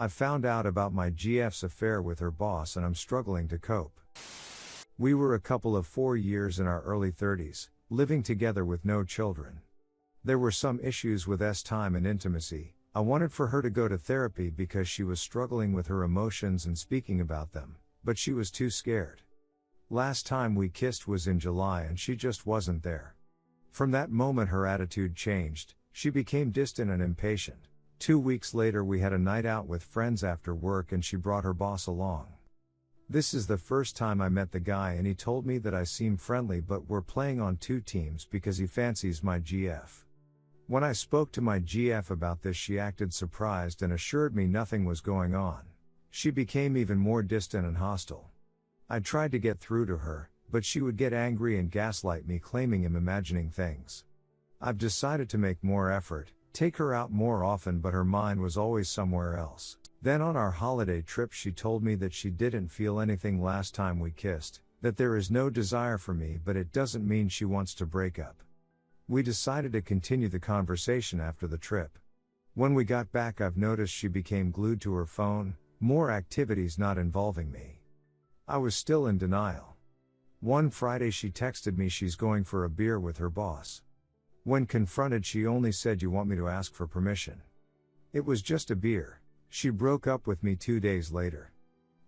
I found out about my GF's affair with her boss and I'm struggling to cope. We were a couple of 4 years in our early 30s, living together with no children. There were some issues with time and intimacy. I wanted for her to go to therapy because she was struggling with her emotions and speaking about them, but she was too scared. Last time we kissed was in July and she just wasn't there. From that moment her attitude changed, she became distant and impatient. 2 weeks later we had a night out with friends after work and she brought her boss along. This is the first time I met the guy and he told me that I seem friendly but we're playing on 2 teams because he fancies my GF. When I spoke to my GF about this she acted surprised and assured me nothing was going on. She became even more distant and hostile. I tried to get through to her, but she would get angry and gaslight me claiming I'm imagining things. I've decided to make more effort, take her out more often but her mind was always somewhere else. Then on our holiday trip she told me that she didn't feel anything last time we kissed, that there is no desire for me but it doesn't mean she wants to break up. We decided to continue the conversation after the trip. When we got back I've noticed she became glued to her phone, more activities not involving me. I was still in denial. One Friday she texted me she's going for a beer with her boss. When confronted she only said, "You want me to ask for permission?" It was just a beer. She broke up with me 2 days later.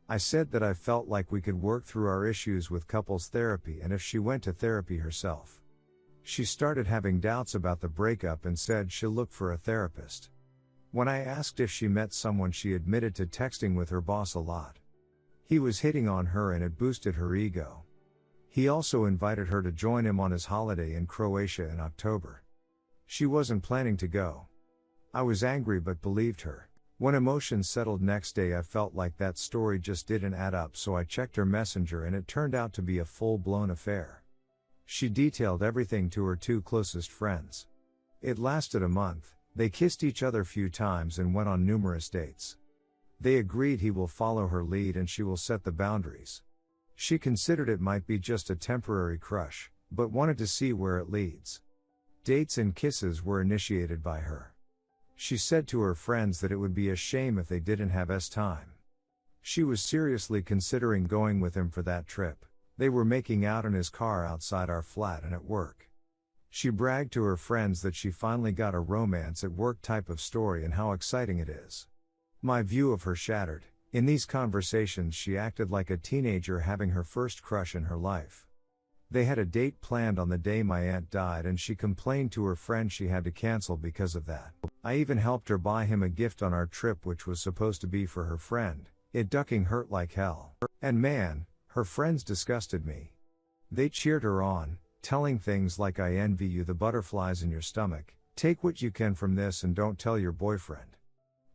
I said that I felt like we could work through our issues with couples therapy and if she went to therapy herself. She started having doubts about the breakup and said she'll look for a therapist. When I asked if she met someone she admitted to texting with her boss a lot. He was hitting on her and it boosted her ego. He also invited her to join him on his holiday in Croatia in October. She wasn't planning to go. I was angry but believed her. When emotions settled next day I felt like that story just didn't add up so I checked her messenger and it turned out to be a full-blown affair. She detailed everything to her 2 closest friends. It lasted a month, they kissed each other few times and went on numerous dates. They agreed he will follow her lead and she will set the boundaries. She considered it might be just a temporary crush, but wanted to see where it leads. Dates and kisses were initiated by her. She said to her friends that it would be a shame if they didn't have time. She was seriously considering going with him for that trip. They were making out in his car outside our flat and at work. She bragged to her friends that she finally got a romance at work type of story and how exciting it is. My view of her shattered. In these conversations she acted like a teenager having her first crush in her life. They had a date planned on the day my aunt died and she complained to her friend she had to cancel because of that. I even helped her buy him a gift on our trip which was supposed to be for her friend. It ducking hurt like hell. And man, her friends disgusted me. They cheered her on, telling things like "I envy you the butterflies in your stomach, take what you can from this and don't tell your boyfriend."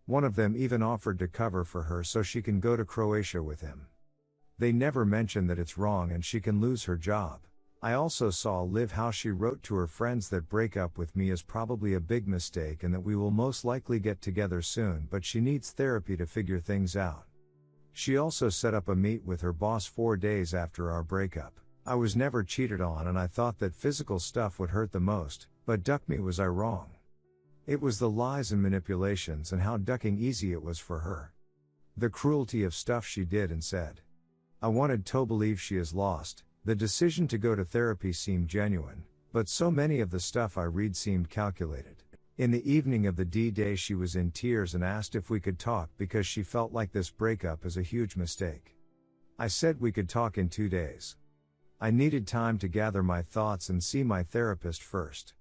One of them even offered to cover for her so she can go to Croatia with him. They never mention that it's wrong and she can lose her job. I also saw Liv how she wrote to her friends that break up with me is probably a big mistake and that we will most likely get together soon but she needs therapy to figure things out. She also set up a meet with her boss 4 days after our breakup. I was never cheated on and I thought that physical stuff would hurt the most, but duck me, was I wrong? It was the lies and manipulations and how ducking easy it was for her. The cruelty of stuff she did and said. I wanted to believe she is lost. The decision to go to therapy seemed genuine, but so many of the stuff I read seemed calculated. In the evening of the D-Day she was in tears and asked if we could talk because she felt like this breakup is a huge mistake. I said we could talk in 2 days. I needed time to gather my thoughts and see my therapist first.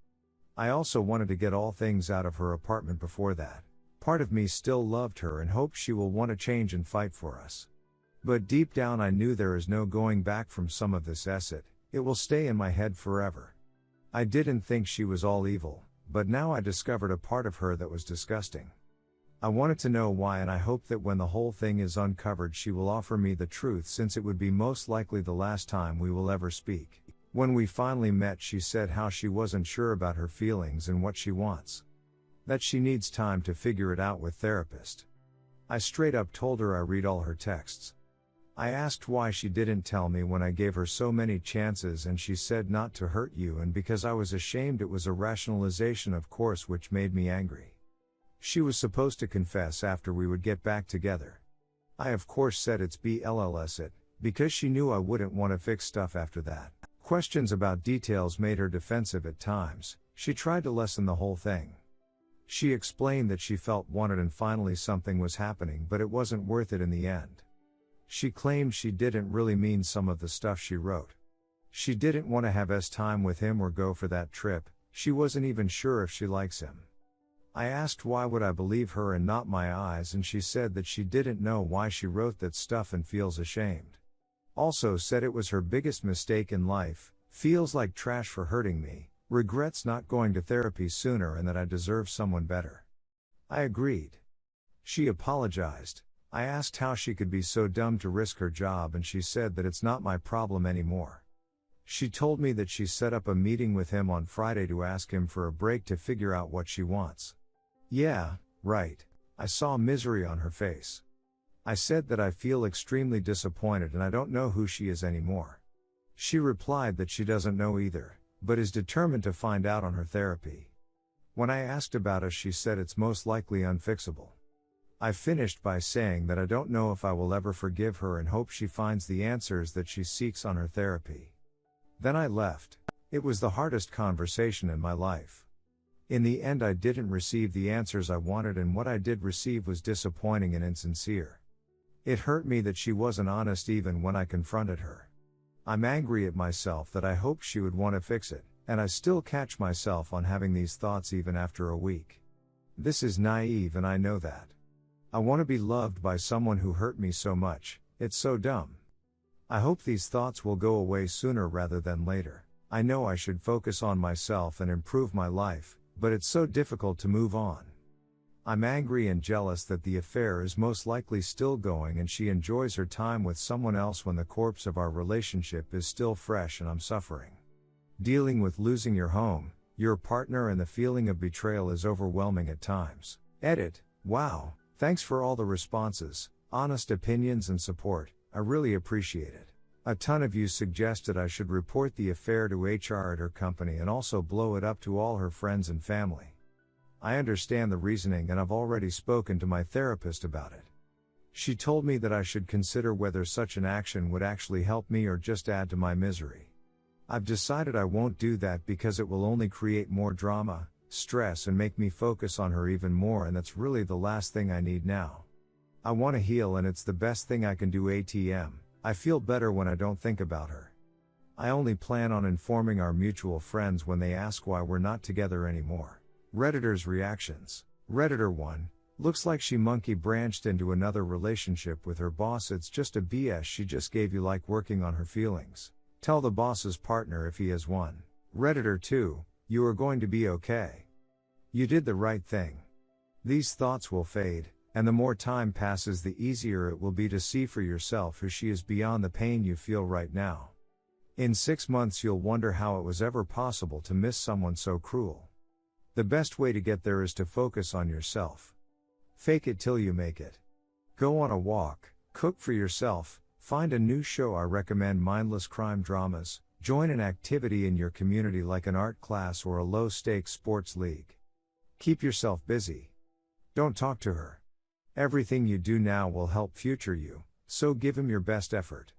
I also wanted to get all things out of her apartment before that. Part of me still loved her and hoped she will want to change and fight for us. But deep down I knew there is no going back from some of this acid. It will stay in my head forever. I didn't think she was all evil, but now I discovered a part of her that was disgusting. I wanted to know why and I hope that when the whole thing is uncovered she will offer me the truth since it would be most likely the last time we will ever speak. When we finally met she said how she wasn't sure about her feelings and what she wants. That she needs time to figure it out with therapist. I straight up told her I read all her texts. I asked why she didn't tell me when I gave her so many chances and she said not to hurt you and because I was ashamed. It was a rationalization of course which made me angry. She was supposed to confess after we would get back together. I of course said it's BLLS it, because she knew I wouldn't want to fix stuff after that. Questions about details made her defensive at times. She tried to lessen the whole thing. She explained that she felt wanted and finally something was happening, but it wasn't worth it in the end. She claimed she didn't really mean some of the stuff she wrote. She didn't want to have time with him or go for that trip. She wasn't even sure if she likes him. I asked why would I believe her and not my eyes, and she said that she didn't know why she wrote that stuff and feels ashamed. Also said it was her biggest mistake in life, feels like trash for hurting me, regrets not going to therapy sooner, and that I deserve someone better. I agreed. She apologized. I asked how she could be so dumb to risk her job, and she said that it's not my problem anymore. She told me that she set up a meeting with him on Friday to ask him for a break to figure out what she wants. Yeah, right. I saw misery on her face. I said that I feel extremely disappointed and I don't know who she is anymore. She replied that she doesn't know either, but is determined to find out on her therapy. When I asked about us, she said it's most likely unfixable. I finished by saying that I don't know if I will ever forgive her and hope she finds the answers that she seeks on her therapy. Then I left. It was the hardest conversation in my life. In the end, I didn't receive the answers I wanted, and what I did receive was disappointing and insincere. It hurt me that she wasn't honest even when I confronted her. I'm angry at myself that I hoped she would want to fix it, and I still catch myself on having these thoughts even after a week. This is naive and I know that. I want to be loved by someone who hurt me so much. It's so dumb. I hope these thoughts will go away sooner rather than later. I know I should focus on myself and improve my life, but it's so difficult to move on. I'm angry and jealous that the affair is most likely still going and she enjoys her time with someone else when the corpse of our relationship is still fresh and I'm suffering. Dealing with losing your home, your partner, and the feeling of betrayal is overwhelming at times. Edit. Wow, thanks for all the responses, honest opinions and support. I really appreciate it. A ton of you suggested I should report the affair to HR at her company and also blow it up to all her friends and family. I understand the reasoning and I've already spoken to my therapist about it. She told me that I should consider whether such an action would actually help me or just add to my misery. I've decided I won't do that because it will only create more drama, stress, and make me focus on her even more, and that's really the last thing I need now. I want to heal and it's the best thing I can do. ATM. I feel better when I don't think about her. I only plan on informing our mutual friends when they ask why we're not together anymore. Redditors' reactions. Redditor 1. Looks like she monkey branched into another relationship with her boss. It's just a BS she just gave you, like working on her feelings. Tell the boss's partner if he has one. Redditor 2. You are going to be okay. You did the right thing. These thoughts will fade, and the more time passes the easier it will be to see for yourself who she is beyond the pain you feel right now. In 6 months you'll wonder how it was ever possible to miss someone so cruel. The best way to get there is to focus on yourself. Fake it till you make it. Go on a walk, cook for yourself, find a new show. I recommend mindless crime dramas. Join an activity in your community like an art class or a low-stakes sports league. Keep yourself busy. Don't talk to her. Everything you do now will help future you, so give him your best effort.